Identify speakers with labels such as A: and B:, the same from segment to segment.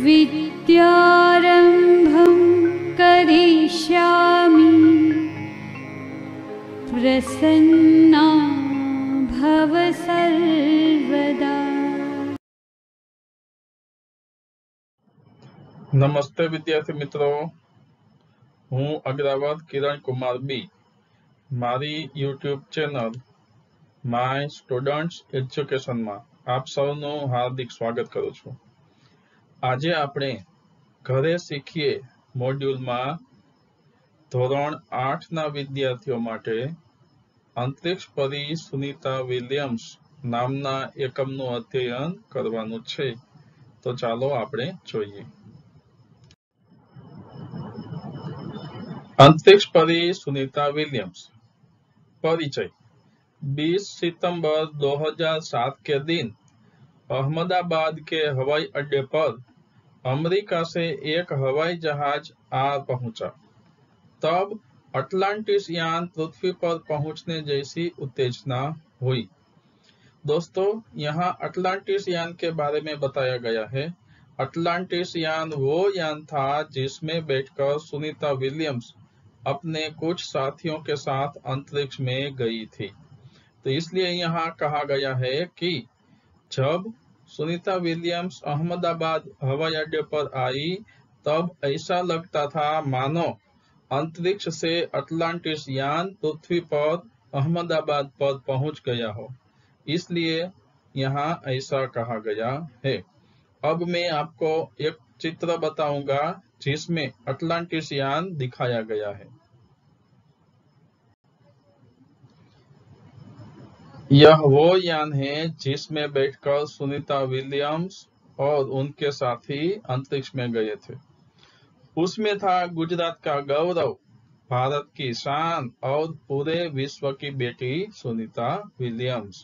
A: विद्यारम्भं करिष्यामि प्रसन्ना भव सर्वदा।
B: नमस्ते विद्यार्थी मित्रों, हूँ अग्रवाल किरण कुमार बी। मारी YouTube channel my students education में आप सौનું हार्दिक स्वागत करूँ છું। આજે આપણે ઘરે શીખીએ મોડ્યુલમાં ધોરણ 8 ના વિદ્યાર્થીઓ માટે અંતરિક્ષ પરી સુનીતા વિલિયમ્સ નામના એકમનું અધ્યયન કરવાનું છે। તો ચાલો આપણે જોઈએ। अंतरिक्ष परी सुनीता विलियम्स। परिचय। 20 सितंबर 2007 के दिन अहमदाबाद के हवाई अड्डे पर अमेरिका से एक हवाई जहाज आ पहुंचा। तब अटलांटिस यान पृथ्वी पर पहुंचने जैसी उत्तेजना हुई। दोस्तों, यहाँ अटलांटिस यान के बारे में बताया गया है। अटलांटिस यान वो यान था जिसमें बैठकर सुनीता विलियम्स अपने कुछ साथियों के साथ अंतरिक्ष में गई थी। तो इसलिए यहाँ कहा गया है कि जब सुनीता विलियम्स अहमदाबाद हवाई अड्डे पर आई तब ऐसा लगता था मानो अंतरिक्ष से अटलांटिस यान पृथ्वी पर अहमदाबाद पर पहुंच गया हो, इसलिए यहाँ ऐसा कहा गया है। अब मैं आपको एक चित्र बताऊंगा जिसमें अटलांटिस यान दिखाया गया है। यह वो यान है जिसमें बैठकर सुनीता विलियम्स और उनके साथी अंतरिक्ष में गए थे। उसमें था गुजरात का गौरव, भारत की शान और पूरे विश्व की बेटी सुनीता विलियम्स।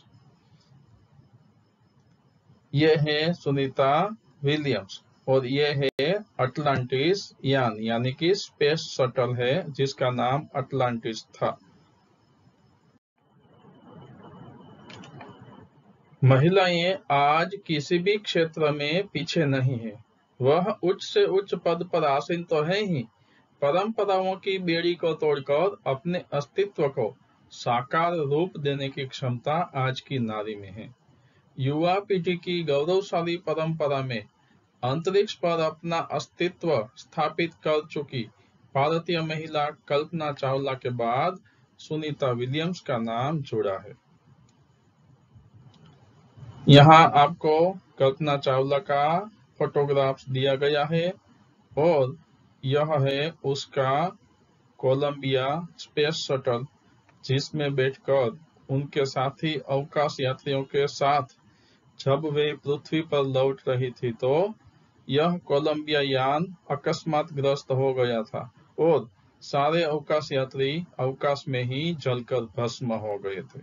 B: ये है सुनीता विलियम्स और ये है अटलांटिस यान, यानी कि स्पेस शटल है जिसका नाम अटलांटिस था। महिलाएं आज किसी भी क्षेत्र में पीछे नहीं है। वह उच्च से उच्च पद पर आसीन तो है ही, परंपराओं की बेड़ी को तोड़कर अपने अस्तित्व को साकार रूप देने की क्षमता आज की नारी में है। युवा पीढ़ी की गौरवशाली परंपरा में अंतरिक्ष पर अपना अस्तित्व स्थापित कर चुकी भारतीय महिला कल्पना चावला के बाद सुनीता विलियम्स का नाम जुड़ा है। यहाँ आपको कल्पना चावला का फोटोग्राफ दिया गया है और यह है उसका कोलंबिया स्पेस शटल जिसमें बैठकर उनके साथी अवकाश यात्रियों के साथ जब वे पृथ्वी पर लौट रही थी तो यह कोलंबिया यान अकस्मात ग्रस्त हो गया था और सारे अवकाश यात्री अवकाश में ही जलकर भस्म हो गए थे।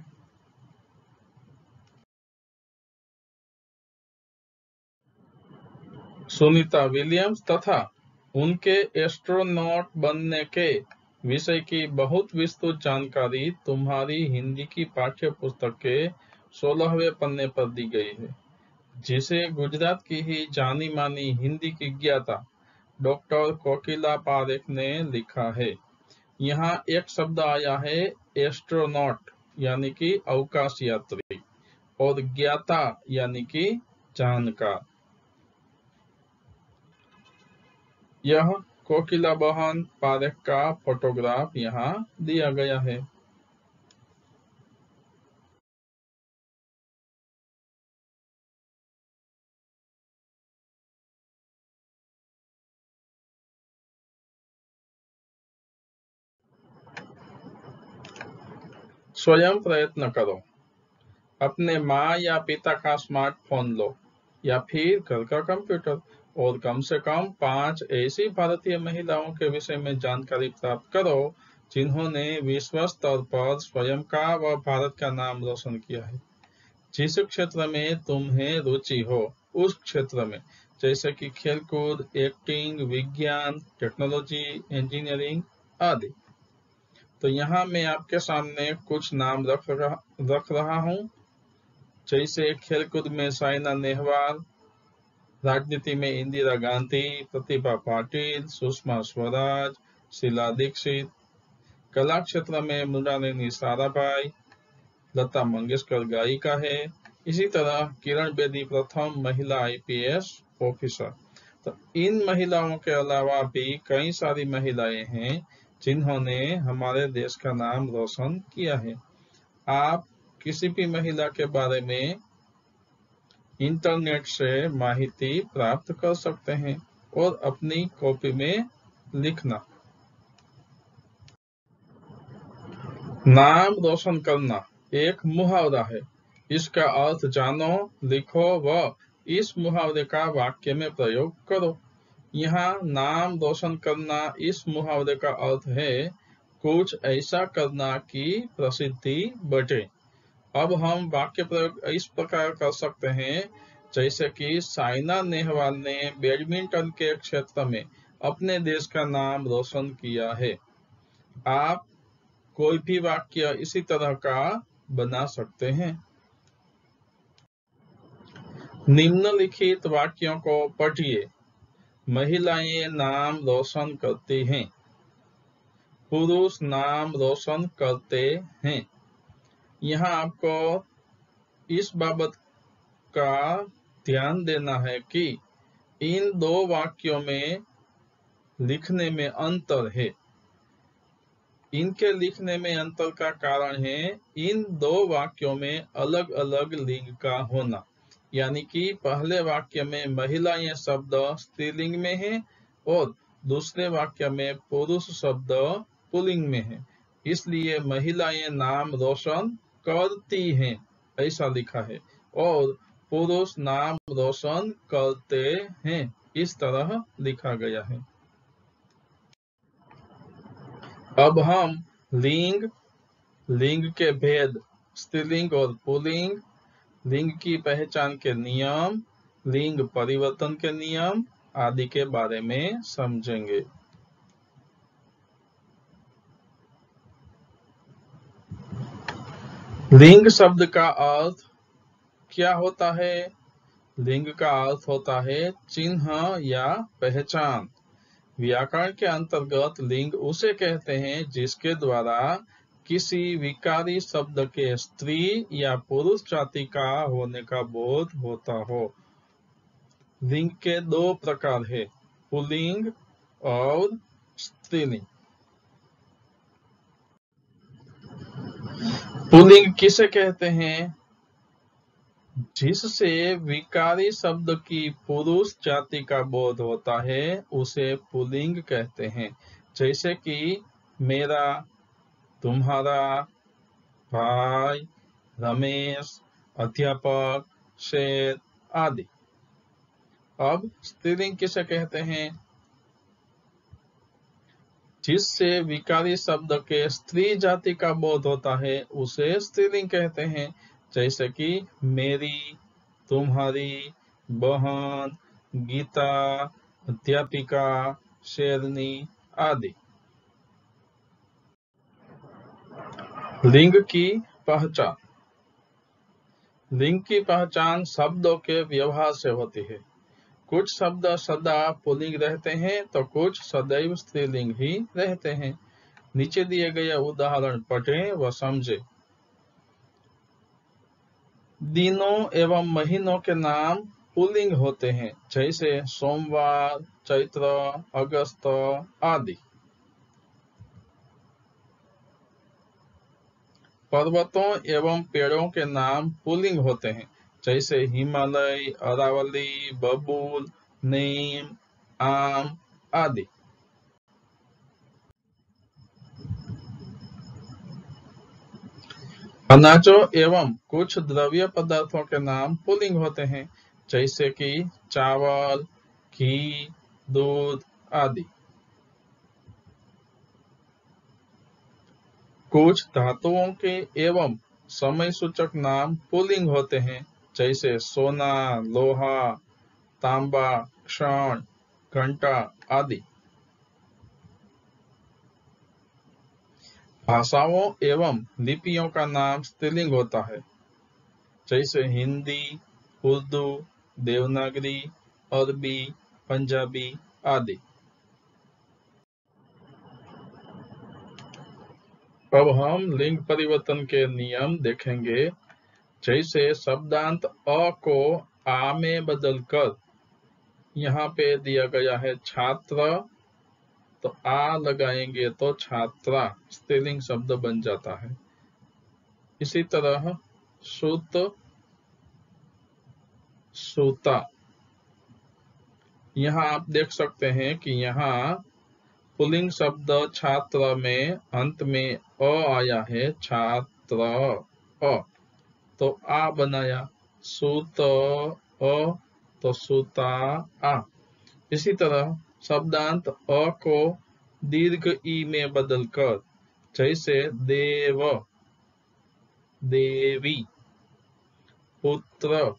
B: सुनीता विलियम्स तथा उनके एस्ट्रोनॉट बनने के विषय की बहुत विस्तृत जानकारी तुम्हारी हिंदी की पाठ्य पुस्तक के 16वें पन्ने पर दी गई है, जिसे गुजरात की ही जानी मानी हिंदी की ज्ञाता डॉक्टर कोकिला पारेख ने लिखा है। यहाँ एक शब्द आया है एस्ट्रोनॉट यानी कि अवकाश यात्री और ज्ञाता यानी कि जानकार। यह कोकिला बहन पारेख का फोटोग्राफ यहाँ दिया गया है। स्वयं प्रयत्न करो। अपने माँ या पिता का स्मार्टफोन लो या फिर घर का कंप्यूटर और कम से कम 5 ऐसी भारतीय महिलाओं के विषय में जानकारी प्राप्त करो जिन्होंने विश्व स्तर पर स्वयं का व भारत का नाम रोशन किया है। जिस क्षेत्र में तुम्हें रुचि हो उस क्षेत्र में, जैसे कि खेलकूद, एक्टिंग, विज्ञान, टेक्नोलॉजी, इंजीनियरिंग आदि। तो यहाँ मैं आपके सामने कुछ नाम रख रहा हूँ जैसे खेलकूद में साइना नेहवाल, राजनीति में इंदिरा गांधी, प्रतिभा पाटिल, सुषमा स्वराज, शीला दीक्षित, कला क्षेत्र में मृणालिनी साराभाई, लता मंगेशकर गायिका है। इसी तरह किरण बेदी प्रथम महिला IPS ऑफिसर। तो इन महिलाओं के अलावा भी कई सारी महिलाएं हैं जिन्होंने हमारे देश का नाम रोशन किया है। आप किसी भी महिला के बारे में इंटरनेट से माहिती प्राप्त कर सकते हैं और अपनी कॉपी में लिखना। नाम रोशन करना एक मुहावरा है। इसका अर्थ जानो, लिखो व इस मुहावरे का वाक्य में प्रयोग करो। यहाँ नाम रोशन करना इस मुहावरे का अर्थ है कुछ ऐसा करना कि प्रसिद्धि बढ़े। अब हम वाक्य प्रयोग इस प्रकार कर सकते हैं जैसे कि साइना नेहवाल ने बैडमिंटन के क्षेत्र में अपने देश का नाम रोशन किया है। आप कोई भी वाक्य इसी तरह का बना सकते हैं। निम्नलिखित वाक्यों को पढ़िए। महिलाएं नाम रोशन करती हैं। पुरुष नाम रोशन करते हैं। यहाँ आपको इस बाबत का ध्यान देना है कि इन दो वाक्यों में लिखने में अंतर है। इनके लिखने में अंतर का कारण है इन दो वाक्यों में अलग अलग लिंग का होना। यानी कि पहले वाक्य में महिलाएं शब्द स्त्रीलिंग में है और दूसरे वाक्य में पुरुष शब्द पुल्लिंग में है। इसलिए महिलाएं नाम रोशन करती हैं ऐसा लिखा है और पुरुष नाम रोशन करते हैं इस तरह लिखा गया है। अब हम लिंग के भेद, स्त्रीलिंग और पुल्लिंग, लिंग की पहचान के नियम, लिंग परिवर्तन के नियम आदि के बारे में समझेंगे। लिंग शब्द का अर्थ क्या होता है? लिंग का अर्थ होता है चिन्ह या पहचान। व्याकरण के अंतर्गत लिंग उसे कहते हैं जिसके द्वारा किसी विकारी शब्द के स्त्री या पुरुष जाति का होने का बोध होता हो। लिंग के दो प्रकार है, पुल्लिंग और स्त्रीलिंग। पुल्लिंग किसे कहते हैं? जिससे विकारी शब्द की पुरुष जाति का बोध होता है उसे पुल्लिंग कहते हैं। जैसे कि मेरा, तुम्हारा, भाई, रमेश, अध्यापक, शेर आदि। अब स्त्रीलिंग किसे कहते हैं? जिससे विकारी शब्द के स्त्री जाति का बोध होता है उसे स्त्रीलिंग कहते हैं। जैसे कि मेरी, तुम्हारी, बहन, गीता, अध्यापिका, शेरनी आदि। लिंग की पहचान। लिंग की पहचान शब्दों के व्यवहार से होती है। कुछ शब्द सदा पुल्लिंग रहते हैं तो कुछ सदैव स्त्रीलिंग ही रहते हैं। नीचे दिए गए उदाहरण पढ़ें व समझें। दिनों एवं महीनों के नाम पुल्लिंग होते हैं जैसे सोमवार, चैत्र, अगस्त आदि। पर्वतों एवं पेड़ों के नाम पुल्लिंग होते हैं जैसे हिमालय, अरावली, बबूल, नीम, आम आदि। अनाजों एवं कुछ द्रव्य पदार्थों के नाम पुल्लिंग होते हैं जैसे कि चावल, घी, दूध आदि। कुछ धातुओं के एवं समय सूचक नाम पुल्लिंग होते हैं जैसे सोना, लोहा, तांबा, क्षण, घंटा आदि। भाषाओं एवं लिपियों का नाम स्त्रीलिंग होता है जैसे हिंदी, उर्दू, देवनागरी, अरबी, पंजाबी आदि। अब हम लिंग परिवर्तन के नियम देखेंगे। जैसे शब्दांत अ को आ में बदलकर, यहाँ पे दिया गया है छात्र, तो आ लगाएंगे तो छात्रा स्त्रीलिंग शब्द बन जाता है। इसी तरह सूत, सूता। यहाँ आप देख सकते हैं कि यहाँ पुल्लिंग शब्द छात्र में अंत में अ आया है, छात्र अ, तो आ बनाया, सूत अ तो सूता आ। इसी तरह शब्दांत अ को दीर्घ ई में बदलकर, जैसे देव, देवी, पुत्र,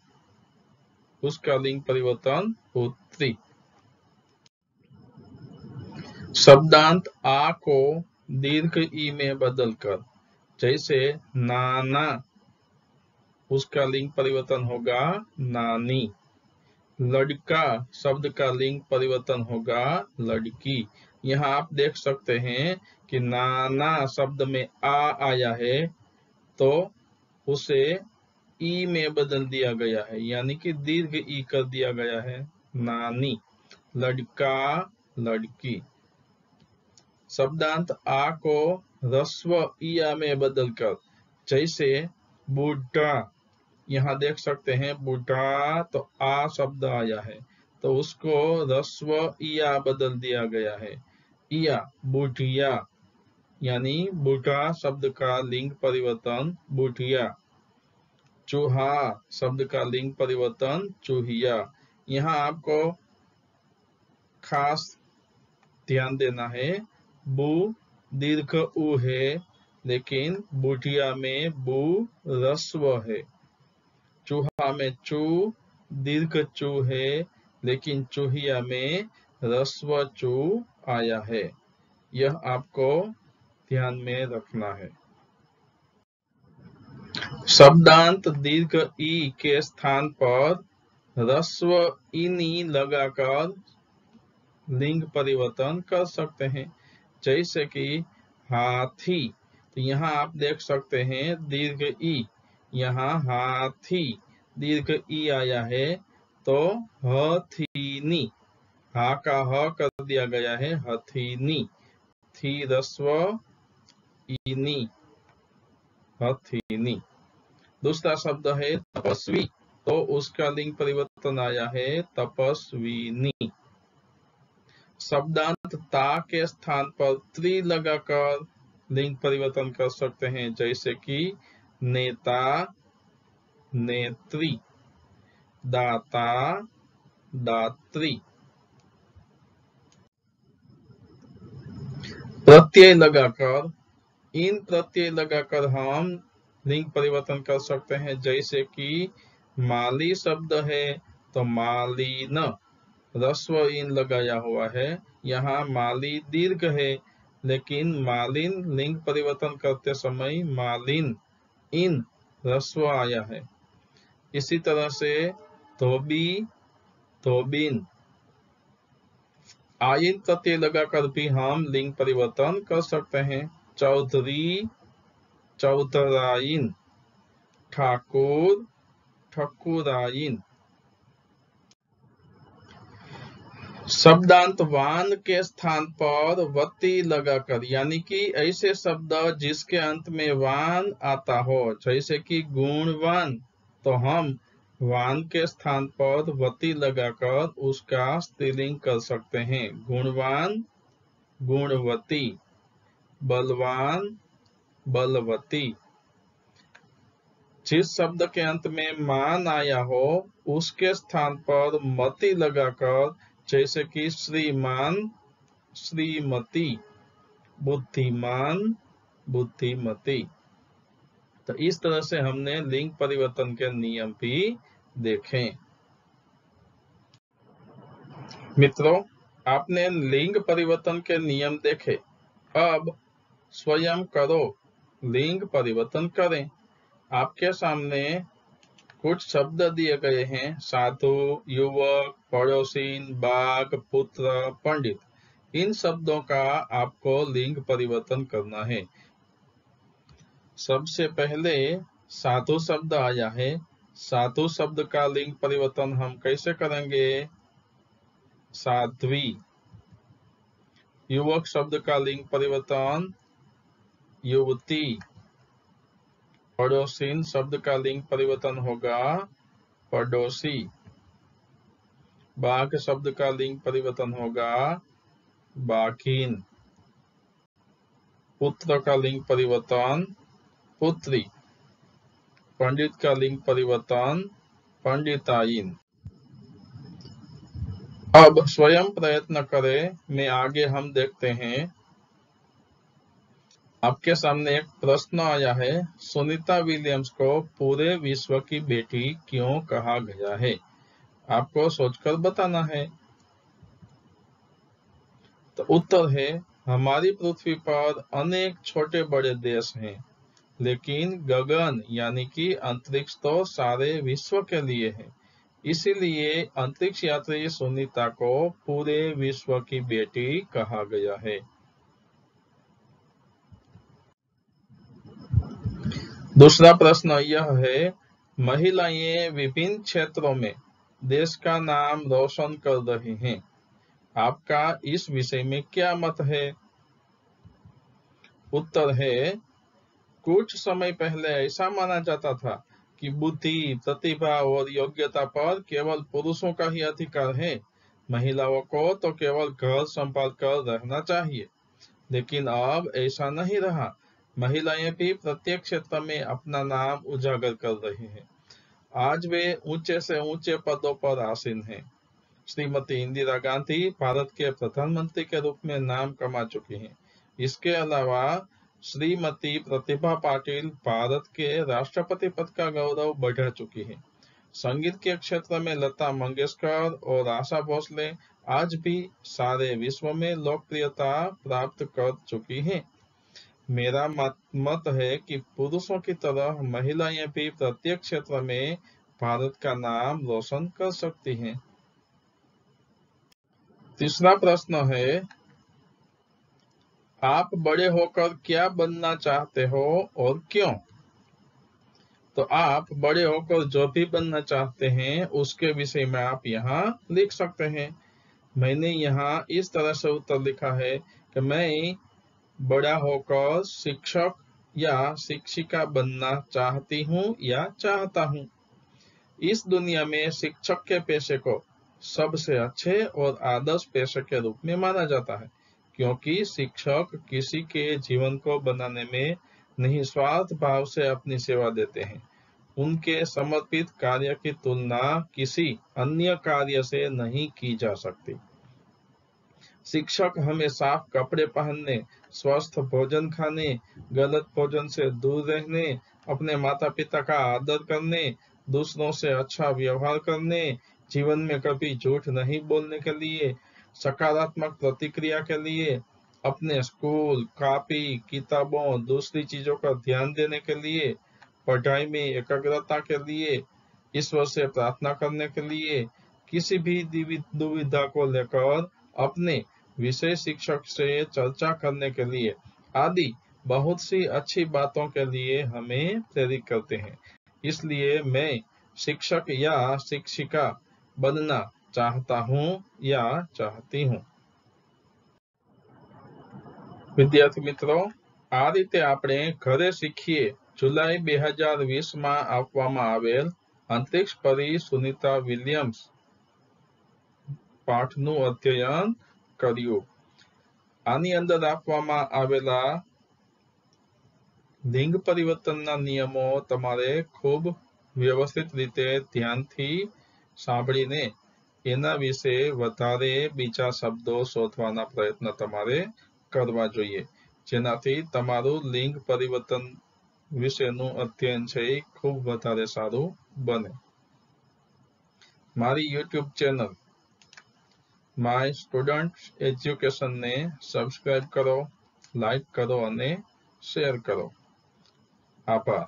B: उसका लिंग परिवर्तन पुत्री। शब्दांत आ को दीर्घ ई में बदलकर, जैसे नाना, उसका लिंग परिवर्तन होगा नानी। लड़का शब्द का लिंग परिवर्तन होगा लड़की। यहाँ आप देख सकते हैं कि नाना शब्द में आ आया है, तो उसे ई में बदल दिया गया है, यानी कि दीर्घ ई कर दिया गया है, नानी। लड़का, लड़की। शब्दांत आ को ह्रस्व इया में बदलकर, जैसे बूढ़ा, यहाँ देख सकते हैं बूढ़ा तो आ शब्द आया है, तो उसको ह्रस्व इया बदल दिया गया है, इया, बूढ़िया, यानी बूढ़ा शब्द का लिंग परिवर्तन बूढ़िया। चूहा शब्द का लिंग परिवर्तन चूहिया। यहाँ आपको खास ध्यान देना है, बू दीर्घ उ है, लेकिन बूढ़िया में बू ह्रस्व है। चूहा में चू दीर्घ चू है, लेकिन चूहिया में ह्रस्व चू आया है। यह आपको ध्यान में रखना है। शब्दांत दीर्घ ई के स्थान पर ह्रस्व इनी लगाकर लिंग परिवर्तन कर सकते हैं। जैसे कि हाथी, तो यहाँ आप देख सकते हैं दीर्घ ई, यहाँ हाथी दीर्घ ई आया है, तो हथीनी, हा का ह कर दिया गया है हथीनी, थी ह्रस्व इनी, हथीनी। दूसरा शब्द है तपस्वी, तो उसका लिंग परिवर्तन आया है तपस्विनी। शब्दांत ता के स्थान पर त्री लगाकर लिंग परिवर्तन कर सकते हैं, जैसे कि नेता, नेत्री, दाता, दात्री। प्रत्यय लगाकर, इन प्रत्यय लगाकर हम लिंग परिवर्तन कर सकते हैं, जैसे कि माली शब्द है तो मालीन, ह्रस्व इन लगाया हुआ है, यहाँ माली दीर्घ है, लेकिन मालिन लिंग परिवर्तन करते समय मालिन इन ह्रस्व आया है। इसी तरह से धोबी, धोबिन, आयन प्रत्यय लगाकर भी हम लिंग परिवर्तन कर सकते हैं। चौधरी, चौधराइन, ठाकुर, ठकुराइन। शब्दांत वान के स्थान पर वती लगाकर, यानी कि ऐसे शब्द जिसके अंत में वान आता हो, जैसे कि गुणवान, तो हम वान के स्थान पर वती लगाकर उसका स्त्रीलिंग कर सकते हैं। गुणवान, गुणवती, बलवान, बलवती। जिस शब्द के अंत में मान आया हो उसके स्थान पर मति लगाकर, जैसे कि श्रीमान, श्रीमती, बुद्धिमान, बुद्धिमती। तो इस तरह से हमने लिंग परिवर्तन के नियम भी देखे। मित्रों, आपने लिंग परिवर्तन के नियम देखे, अब स्वयं करो, लिंग परिवर्तन करें। आपके सामने कुछ शब्द दिए गए हैं, साधु, युवक, पड़ोसी, बाघ, पुत्र, पंडित। इन शब्दों का आपको लिंग परिवर्तन करना है। सबसे पहले साधु शब्द आया है। साधु शब्द का लिंग परिवर्तन हम कैसे करेंगे? साध्वी। युवक शब्द का लिंग परिवर्तन युवती। पड़ोसीन शब्द का लिंग परिवर्तन होगा पड़ोसी। बाघ शब्द का लिंग परिवर्तन होगा बाघिन। पुत्र का लिंग परिवर्तन पुत्री। पंडित का लिंग परिवर्तन पंडिताइन। अब स्वयं प्रयत्न करें। में आगे हम देखते हैं। आपके सामने एक प्रश्न आया है, सुनीता विलियम्स को पूरे विश्व की बेटी क्यों कहा गया है? आपको सोचकर बताना है। तो उत्तर है, हमारी पृथ्वी पर अनेक छोटे बड़े देश हैं, लेकिन गगन यानी कि अंतरिक्ष तो सारे विश्व के लिए है। इसीलिए अंतरिक्ष यात्री सुनीता को पूरे विश्व की बेटी कहा गया है। दूसरा प्रश्न यह है, महिलाएं विभिन्न क्षेत्रों में देश का नाम रोशन कर रही हैं। आपका इस विषय में क्या मत है? उत्तर है, कुछ समय पहले ऐसा माना जाता था कि बुद्धि, प्रतिभा और योग्यता पर केवल पुरुषों का ही अधिकार है। महिलाओं को तो केवल घर संभाल कर रहना चाहिए। लेकिन अब ऐसा नहीं रहा। महिलाएं भी प्रत्येक क्षेत्र में अपना नाम उजागर कर रही हैं। आज वे ऊंचे से ऊंचे पदों पर आसीन हैं। श्रीमती इंदिरा गांधी भारत के प्रधानमंत्री के रूप में नाम कमा चुकी हैं। इसके अलावा श्रीमती प्रतिभा पाटिल भारत के राष्ट्रपति पद का गौरव बढ़ा चुकी हैं। संगीत के क्षेत्र में लता मंगेशकर और आशा भोसले आज भी सारे विश्व में लोकप्रियता प्राप्त कर चुकी हैं। मेरा मत है कि पुरुषों की तरह महिलाएं भी प्रत्येक क्षेत्र में भारत का नाम रोशन कर सकती हैं। तीसरा प्रश्न है, आप बड़े होकर क्या बनना चाहते हो और क्यों? तो आप बड़े होकर जो भी बनना चाहते हैं उसके विषय में आप यहाँ लिख सकते हैं। मैंने यहाँ इस तरह से उत्तर लिखा है कि मैं बड़ा होकर शिक्षक या शिक्षिका बनना चाहती हूँ या चाहता हूँ। इस दुनिया में शिक्षक के पेशे को सबसे अच्छे और आदर्श पेशे के रूप में माना जाता है, क्योंकि शिक्षक किसी के जीवन को बनाने में निस्वार्थ भाव से अपनी सेवा देते हैं। उनके समर्पित कार्य की तुलना किसी अन्य कार्य से नहीं की जा सकती। शिक्षक हमें साफ कपड़े पहनने, स्वस्थ भोजन खाने, गलत भोजन से दूर रहने, अपने माता पिता का आदर करने, दूसरों से अच्छा व्यवहार करने, जीवन में कभी झूठ नहीं बोलने के लिए, सकारात्मक प्रतिक्रिया के लिए, अपने स्कूल, कॉपी, किताबों, दूसरी चीजों का ध्यान देने के लिए, पढ़ाई में एकाग्रता के लिए, ईश्वर से प्रार्थना करने के लिए, किसी भी दुविधा को लेकर अपने विषय शिक्षक से चर्चा करने के लिए आदि बहुत सी अच्छी बातों के लिए हमें प्रेरित करते हैं। इसलिए मैं शिक्षक या शिक्षिका बनना चाहता हूँ या चाहती हूँ। विद्यार्थी मित्रों, आ रीते આપણે ઘરે શીખીએ જુલાઈ 2020 માં આપવામાં આવેલ અંતરિક્ષ પરી સુનિતા વિલિયમ્સ પાઠનું અધ્યયન કર્યું। આની અંદર આપવામાં આવેલા લિંગ પરિવર્તનના નિયમો તમારે ખૂબ વ્યવસ્થિત રીતે ધ્યાનથી સાંભળીને એના વિશે વધારે બીજા શબ્દો શોધવાના પ્રયત્ન તમારે કરવા જોઈએ, જેનાથી તમારું લિંગ પરિવર્તન વિશેનું અધ્યયન છે એ ખૂબ વધારે સારું બને। મારી YouTube channel my student education ને સબસ્ક્રાઇબ કરો, લાઈક કરો અને શેર કરો। આભાર।